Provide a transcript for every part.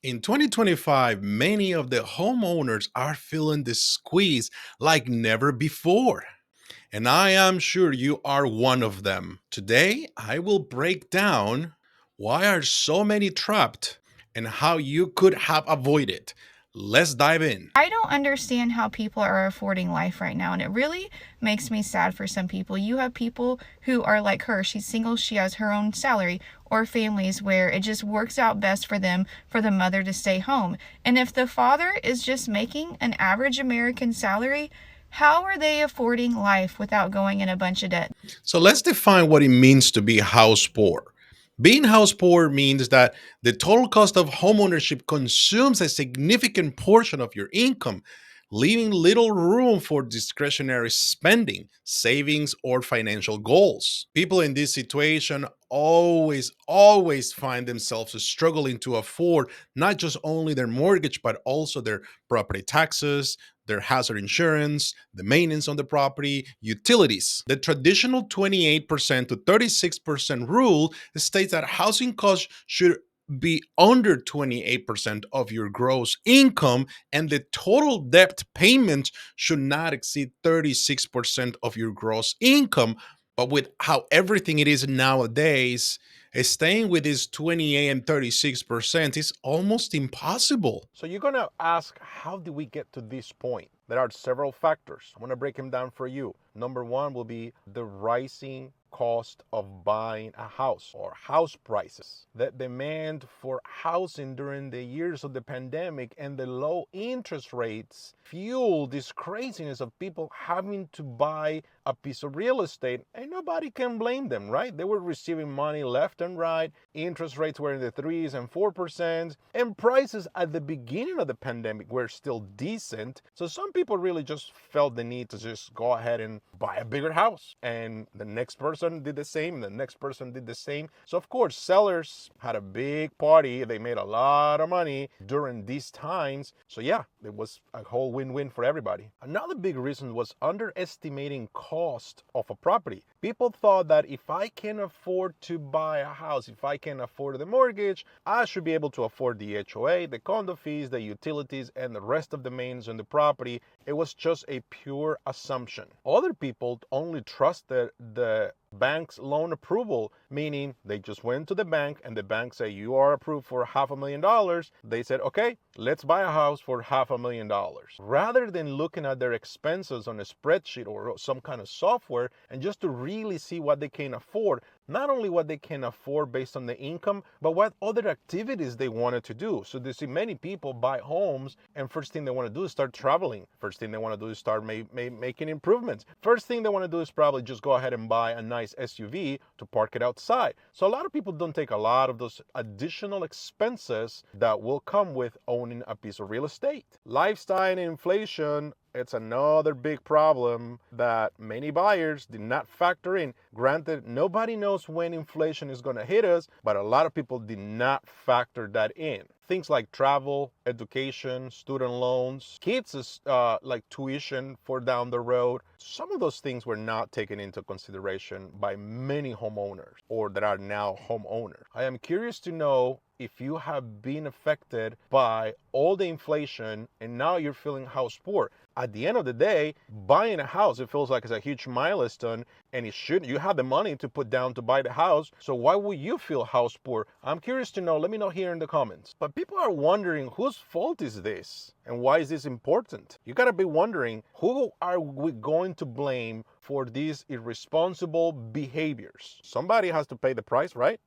In 2025, many of the homeowners are feeling the squeeze like never before. And I am sure you are one of them. Today, I will break down why are so many trapped and how you could have avoided. Let's dive in. I don't understand how people are affording life right now, and it really makes me sad for some people. You have people who are like her. She's single, she has her own salary, or families where it just works out best for them for the mother to stay home. And if the father is just making an average American salary, how are they affording life without going in a bunch of debt? So let's define what it means to be house poor. Being house poor means that the total cost of homeownership consumes a significant portion of your income, leaving little room for discretionary spending, savings, or financial goals. People in this situation always find themselves struggling to afford not just only their mortgage, but also their property taxes, their hazard insurance, the maintenance on the property, utilities. The traditional 28% to 36% rule states that housing costs should be under 28% of your gross income, and the total debt payment should not exceed 36% of your gross income. But with how everything it is nowadays, staying with this 28 and 36% is almost impossible. So you're going to ask, how did we get to this point? There are several factors. I'm going to break them down for you. Number one will be the rising cost of buying a house or house prices. The demand for housing during the years of the pandemic and the low interest rates fueled this craziness of people having to buy a piece of real estate, and nobody can blame them, right? They were receiving money left and right. Interest rates were in the 3s and 4%, and prices at the beginning of the pandemic were still decent. So some people really just felt the need to just go ahead and buy a bigger house. And the next person did the same, the next person did the same. So of course, sellers had a big party. They made a lot of money during these times. So yeah, it was a whole win-win for everybody. Another big reason was underestimating cost of a property. People thought that if I can afford to buy a house, if I can afford the mortgage, I should be able to afford the HOA, the condo fees, the utilities, and the rest of the maintenance on the property. It was just a pure assumption. Other people only trusted the bank's loan approval, meaning they just went to the bank and the bank said, you are approved for $500,000. They said, okay, let's buy a house for $500,000. Rather than looking at their expenses on a spreadsheet or some kind of software and just to really see what they can afford, not only what they can afford based on the income, but what other activities they wanted to do. So they see many people buy homes and first thing they want to do is start traveling. First thing they want to do is start making improvements. First thing they want to do is probably just go ahead and buy a nice SUV to park it outside. So a lot of people don't take a lot of those additional expenses that will come with owning a piece of real estate. Lifestyle and inflation, it's another big problem that many buyers did not factor in. Granted, nobody knows when inflation is going to hit us, but a lot of people did not factor that in. Things like travel, education, student loans, kids' like tuition for down the road. Some of those things were not taken into consideration by many homeowners or that are now homeowners. I am curious to know if you have been affected by all the inflation and now you're feeling house poor. At the end of the day, buying a house, it feels like it's a huge milestone, and it should, you have the money to put down to buy the house. So why would you feel house poor? I'm curious to know. Let me know here in the comments. But people are wondering, whose fault is this? And why is this important? You gotta be wondering, who are we going to blame for these irresponsible behaviors? Somebody has to pay the price, right?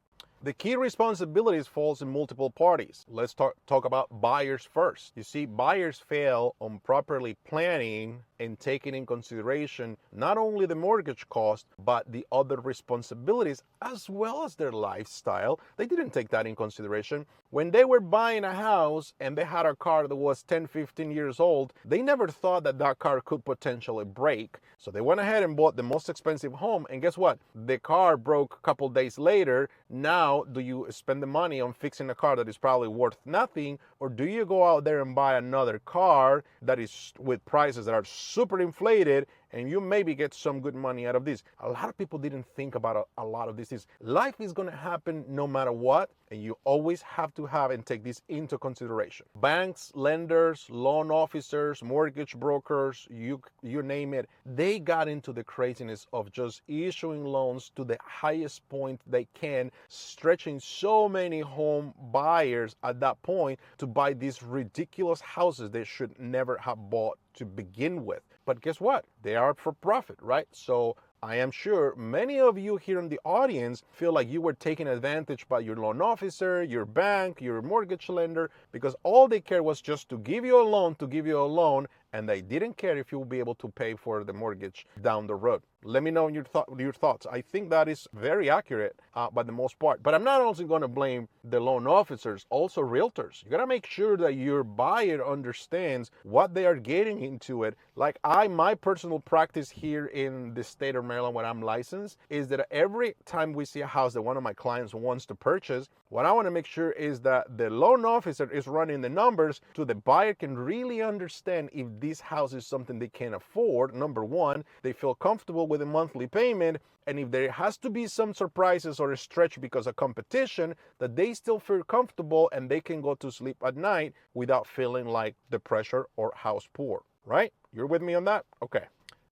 The key responsibilities falls in multiple parties. Let's talk about buyers first. You see, buyers fail on properly planning and taking in consideration not only the mortgage cost, but the other responsibilities as well as their lifestyle. They didn't take that in consideration. When they were buying a house and they had a car that was 10, 15 years old, they never thought that that car could potentially break. So they went ahead and bought the most expensive home, and guess what? The car broke a couple days later. Now, do you spend the money on fixing a car that is probably worth nothing, or do you go out there and buy another car that is with prices that are super inflated and you maybe get some good money out of this. A lot of people didn't think about a lot of this. Life is going to happen no matter what, and you always have to have and take this into consideration. Banks, lenders, loan officers, mortgage brokers, you name it, they got into the craziness of just issuing loans to the highest point they can, stretching so many home buyers at that point to buy these ridiculous houses they should never have bought to begin with. But guess what? They are for profit, right? So I am sure many of you here in the audience feel like you were taken advantage by your loan officer, your bank, your mortgage lender, because all they cared was just to give you a loan, and they didn't care if you will be able to pay for the mortgage down the road. Let me know your thoughts. I think that is very accurate by the most part. But I'm not also going to blame the loan officers, also realtors. You got to make sure that your buyer understands what they are getting into it. Like my personal practice here in the state of Maryland when I'm licensed is that every time we see a house that one of my clients wants to purchase, what I want to make sure is that the loan officer is running the numbers so the buyer can really understand if this house is something they can afford. Number one, they feel comfortable with a monthly payment, and if there has to be some surprises or a stretch because of competition, that they still feel comfortable and they can go to sleep at night without feeling like the pressure or house poor, right? You're with me on that? Okay.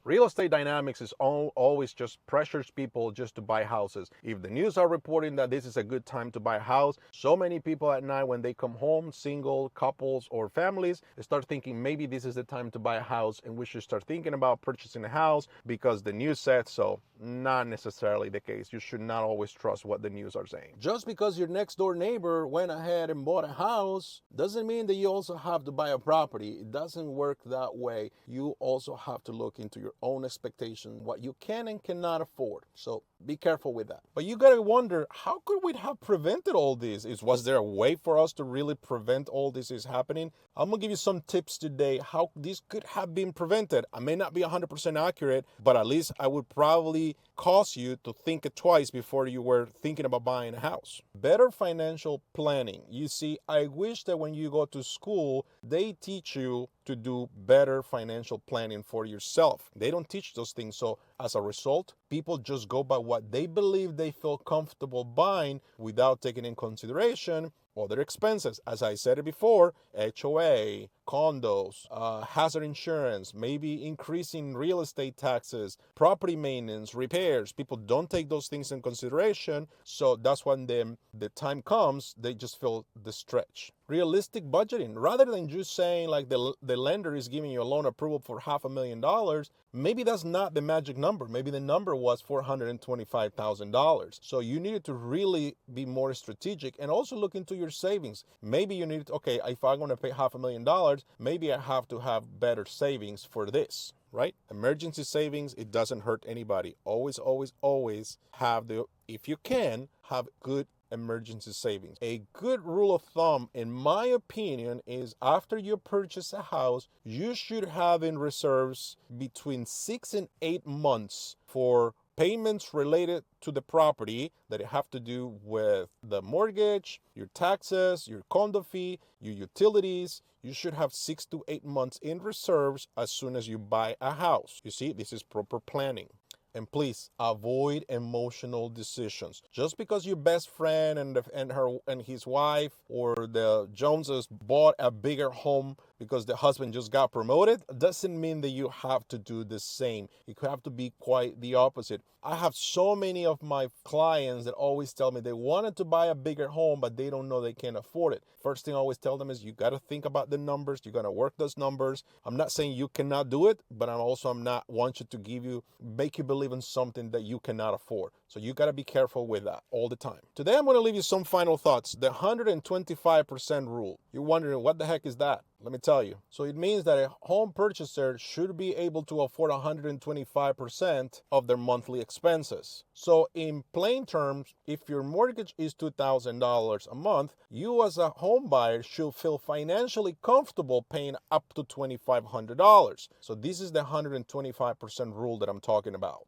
Real estate dynamics is always just pressures people just to buy houses. If the news are reporting that this is a good time to buy a house, so many people at night when they come home, single couples or families, they start thinking maybe this is the time to buy a house and we should start thinking about purchasing a house because the news said so. Not necessarily the case. You should not always trust what the news are saying. Just because your next door neighbor went ahead and bought a house doesn't mean that you also have to buy a property. It doesn't work that way. You also have to look into your own expectations, what you can and cannot afford. So be careful with that. But you gotta wonder, how could we have prevented all this? Was there a way for us to really prevent all this is happening? I'm gonna give you some tips today how this could have been prevented. I may not be 100% accurate, but at least I would probably cause you to think it twice before you were thinking about buying a house. Better financial planning. You see, I wish that when you go to school, they teach you to do better financial planning for yourself. They don't teach those things. So as a result, people just go by what they believe they feel comfortable buying without taking in consideration other expenses. As I said it before, HOA, condos, hazard insurance, maybe increasing real estate taxes, property maintenance, repairs. People don't take those things in consideration. So that's when the time comes, they just feel the stretch. Realistic budgeting. Rather than just saying like the lender is giving you a loan approval for $500,000, maybe that's not the magic number. Maybe the number was $425,000. So you needed to really be more strategic and also look into your savings. Maybe you need, okay, if I'm going to pay $500,000, maybe I have to have better savings for this, right? Emergency savings, it doesn't hurt anybody. Always, always, always have if you can, have good emergency savings. A good rule of thumb, in my opinion, is after you purchase a house, you should have in reserves between 6 and 8 months for payments related to the property that have to do with the mortgage, your taxes, your condo fee, your utilities. You should have 6 to 8 months in reserves as soon as you buy a house. You see, this is proper planning. And please avoid emotional decisions. Just because your best friend and his wife or the Joneses bought a bigger home because the husband just got promoted doesn't mean that you have to do the same. You have to be quite the opposite. I have so many of my clients that always tell me they wanted to buy a bigger home, but they don't know they can't afford it. First thing I always tell them is you got to think about the numbers. You got to work those numbers. I'm not saying you cannot do it, but I'm not want you to make you believe in something that you cannot afford. So you got to be careful with that all the time. Today, I'm going to leave you some final thoughts. The 125% rule. You're wondering, what the heck is that? Let me tell you. So it means that a home purchaser should be able to afford 125% of their monthly expenses. So in plain terms, if your mortgage is $2,000 a month, you as a home buyer should feel financially comfortable paying up to $2,500. So this is the 125% rule that I'm talking about.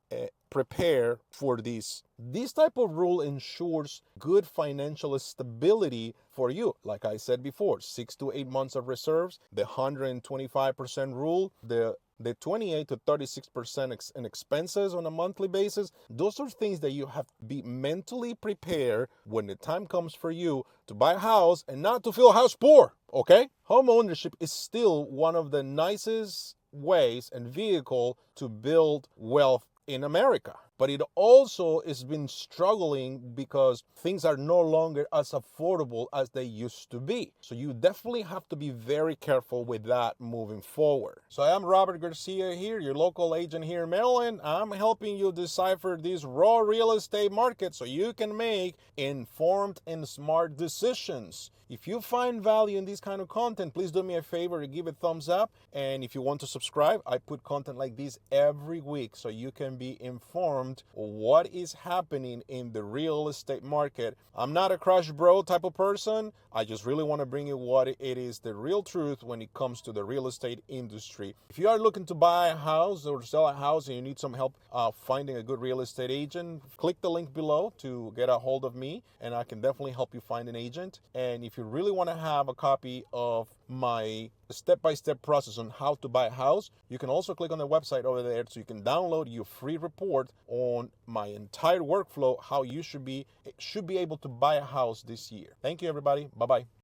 Prepare for this. This type of rule ensures good financial stability for you. Like I said before, 6 to 8 months of reserves, the 125% rule, the the 28 to 36% in expenses on a monthly basis, those are things that you have to be mentally prepared when the time comes for you to buy a house and not to feel house poor, okay? Home ownership is still one of the nicest ways and vehicle to build wealth in America. But it also has been struggling because things are no longer as affordable as they used to be. So you definitely have to be very careful with that moving forward. So I am Robert Garcia here, your local agent here in Maryland. I'm helping you decipher this raw real estate market so you can make informed and smart decisions. If you find value in this kind of content, please do me a favor and give it a thumbs up. And if you want to subscribe, I put content like this every week so you can be informed of what is happening in the real estate market. I'm not a crush bro type of person. I just really want to bring you what it is, the real truth when it comes to the real estate industry. If you are looking to buy a house or sell a house and you need some help finding a good real estate agent, click the link below to get a hold of me, and I can definitely help you find an agent. And if you really want to have a copy of my step-by-step process on how to buy a house, you can also click on the website over there so you can download your free report on my entire workflow, how you should be able to buy a house this year. Thank you, everybody. Bye-bye.